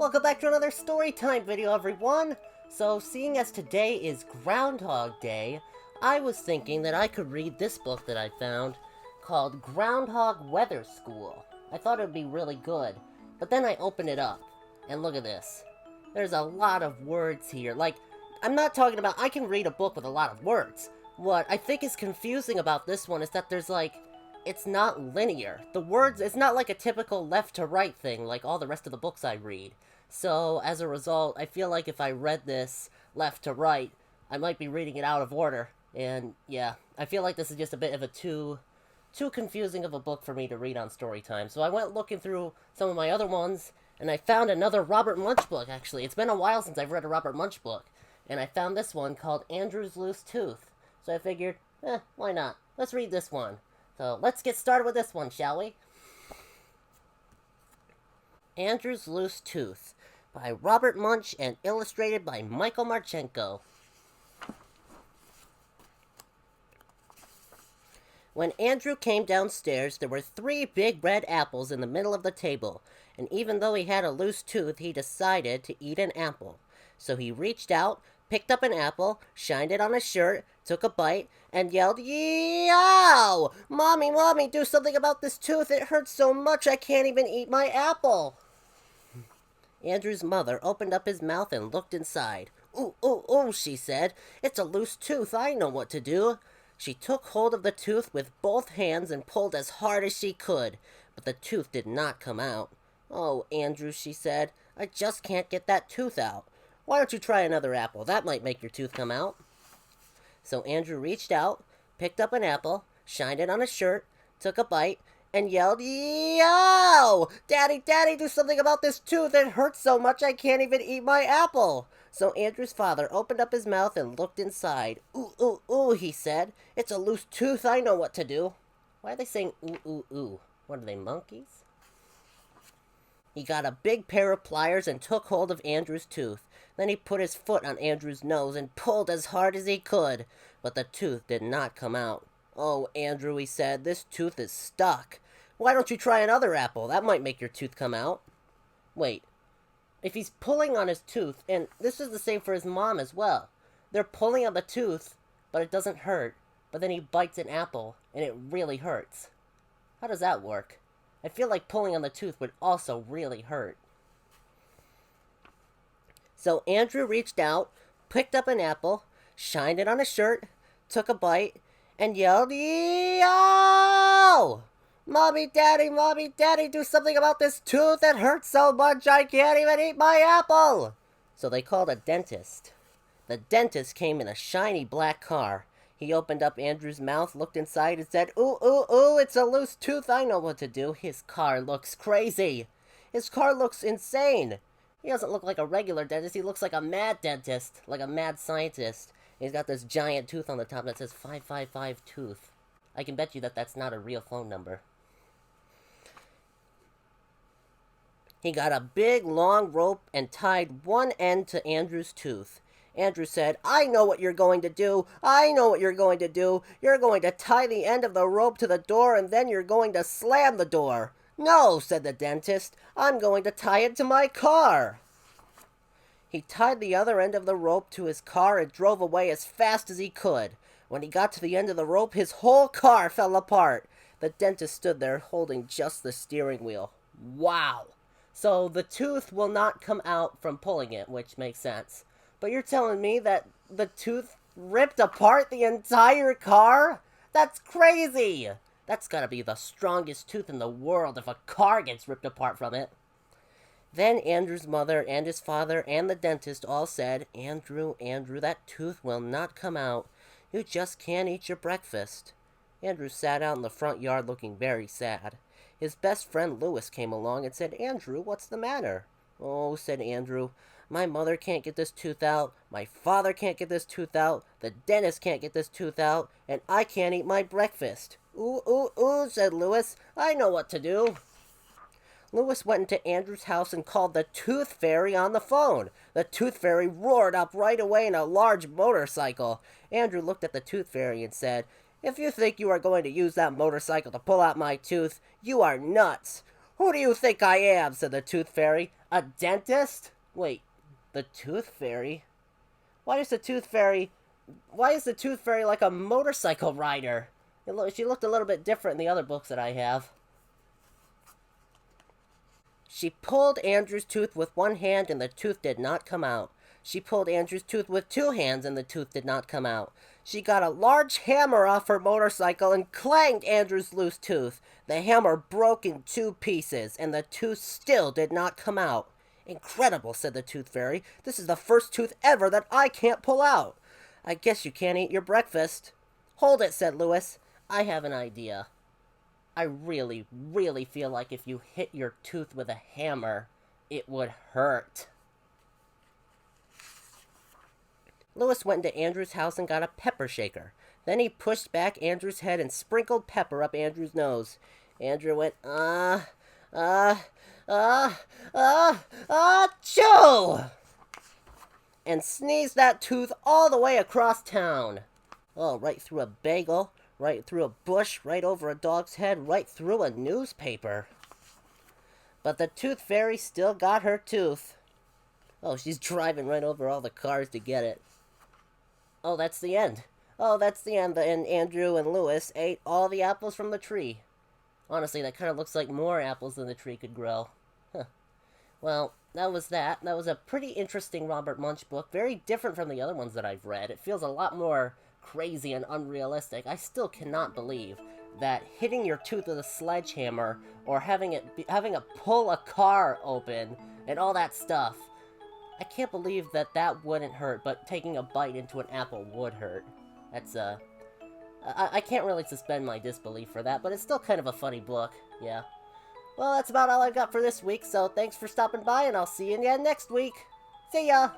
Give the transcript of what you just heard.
Welcome back to another Storytime video, everyone! So, seeing as today is Groundhog Day, I was thinking that I could read this book that I found called Groundhog Weather School. I thought it would be really good, but then I opened it up, and look at this. There's a lot of words here. Like, I'm not talking about I can read a book with a lot of words. What I think is confusing about this one is that there's it's not linear. The words, it's not like a typical left to right thing like all the rest of the books I read. So, as a result, I feel like if I read this left to right, I might be reading it out of order. And, yeah, I feel like this is just a bit of a too confusing of a book for me to read on Storytime. So I went looking through some of my other ones, and I found another Robert Munsch book, actually. It's been a while since I've read a Robert Munsch book. And I found this one called Andrew's Loose Tooth. So I figured, why not? Let's read this one. So let's get started with this one, shall we? Andrew's Loose Tooth by Robert Munsch and illustrated by Michael Marchenko. When Andrew came downstairs, there were 3 big red apples in the middle of the table, and even though he had a loose tooth, he decided to eat an apple. So he reached out, picked up an apple, shined it on his shirt, took a bite, and yelled, "Yow! Mommy, Mommy, do something about this tooth! It hurts so much I can't even eat my apple!" Andrew's mother opened up his mouth and looked inside. "Ooh, ooh, ooh," she said. "It's a loose tooth. I know what to do." She took hold of the tooth with both hands and pulled as hard as she could, but the tooth did not come out. "Oh, Andrew," she said, "I just can't get that tooth out. Why don't you try another apple? That might make your tooth come out." So Andrew reached out, picked up an apple, shined it on his shirt, took a bite, and yelled, "Yow! Daddy, Daddy, do something about this tooth! It hurts so much I can't even eat my apple!" So Andrew's father opened up his mouth and looked inside. "Ooh, ooh, ooh," he said. "It's a loose tooth. I know what to do." Why are they saying ooh, ooh, ooh? What are they, monkeys? He got a big pair of pliers and took hold of Andrew's tooth. Then he put his foot on Andrew's nose and pulled as hard as he could, but the tooth did not come out. "Oh, Andrew," he said, "this tooth is stuck. Why don't you try another apple? That might make your tooth come out." Wait, if he's pulling on his tooth, and this is the same for his mom as well. They're pulling on the tooth, but it doesn't hurt, but then he bites an apple, and it really hurts. How does that work? I feel like pulling on the tooth would also really hurt. So Andrew reached out, picked up an apple, shined it on his shirt, took a bite, and yelled, "Yow! Mommy, Daddy, do something about this tooth! It hurts so much I can't even eat my apple!" So they called a dentist. The dentist came in a shiny black car. He opened up Andrew's mouth, looked inside, and said, "Ooh, ooh, ooh, it's a loose tooth. I know what to do." His car looks crazy. His car looks insane. He doesn't look like a regular dentist. He looks like a mad dentist, like a mad scientist. He's got this giant tooth on the top that says 555 tooth. I can bet you that that's not a real phone number. He got a big, long rope and tied one end to Andrew's tooth. Andrew said, "I know what you're going to do. I know what you're going to do. You're going to tie the end of the rope to the door, and then you're going to slam the door." "No," said the dentist. "I'm going to tie it to my car." He tied the other end of the rope to his car and drove away as fast as he could. When he got to the end of the rope, his whole car fell apart. The dentist stood there holding just the steering wheel. Wow. So the tooth will not come out from pulling it, which makes sense. But you're telling me that the tooth ripped apart the entire car? That's crazy! That's gotta be the strongest tooth in the world if a car gets ripped apart from it. Then Andrew's mother and his father and the dentist all said, Andrew, that tooth will not come out. You just can't eat your breakfast." Andrew sat out in the front yard looking very sad. His best friend Louis came along and said, "Andrew, what's the matter?" "Oh," said Andrew, "my mother can't get this tooth out, my father can't get this tooth out, the dentist can't get this tooth out, and I can't eat my breakfast." "Ooh, ooh, ooh," said Louis, "I know what to do." Louis went into Andrew's house and called the Tooth Fairy on the phone. The Tooth Fairy roared up right away in a large motorcycle. Andrew looked at the Tooth Fairy and said, "If you think you are going to use that motorcycle to pull out my tooth, you are nuts." "Who do you think I am?" said the Tooth Fairy. "A dentist?" Wait, the Tooth Fairy? Why is the Tooth Fairy... Why is the Tooth Fairy like a motorcycle rider? She looked a little bit different in the other books that I have. She pulled Andrew's tooth with one hand and the tooth did not come out. She pulled Andrew's tooth with two hands and the tooth did not come out. She got a large hammer off her motorcycle and clanged Andrew's loose tooth. The hammer broke in two pieces and the tooth still did not come out. "Incredible," said the Tooth Fairy. "This is the first tooth ever that I can't pull out. I guess you can't eat your breakfast." "Hold it," said Louis. "I have an idea. I really, really feel like if you hit your tooth with a hammer, it would hurt." Louis went into Andrew's house and got a pepper shaker. Then he pushed back Andrew's head and sprinkled pepper up Andrew's nose. Andrew went, achoo! And sneezed that tooth all the way across town. Oh, right through a bagel, right through a bush, right over a dog's head, right through a newspaper. But the Tooth Fairy still got her tooth. Oh, she's driving right over all the cars to get it. Oh, that's the end. Oh, that's the end. And Andrew and Louis ate all the apples from the tree. Honestly, that kind of looks like more apples than the tree could grow. Huh. Well, that was that. That was a pretty interesting Robert Munsch book. Very different from the other ones that I've read. It feels a lot more crazy and unrealistic. I still cannot believe that hitting your tooth with a sledgehammer or having to pull a car open and all that stuff. I can't believe that wouldn't hurt, but taking a bite into an apple would hurt. That's, I can't really suspend my disbelief for that, but it's still kind of a funny book, yeah. Well, that's about all I've got for this week, so thanks for stopping by, and I'll see you again next week. See ya!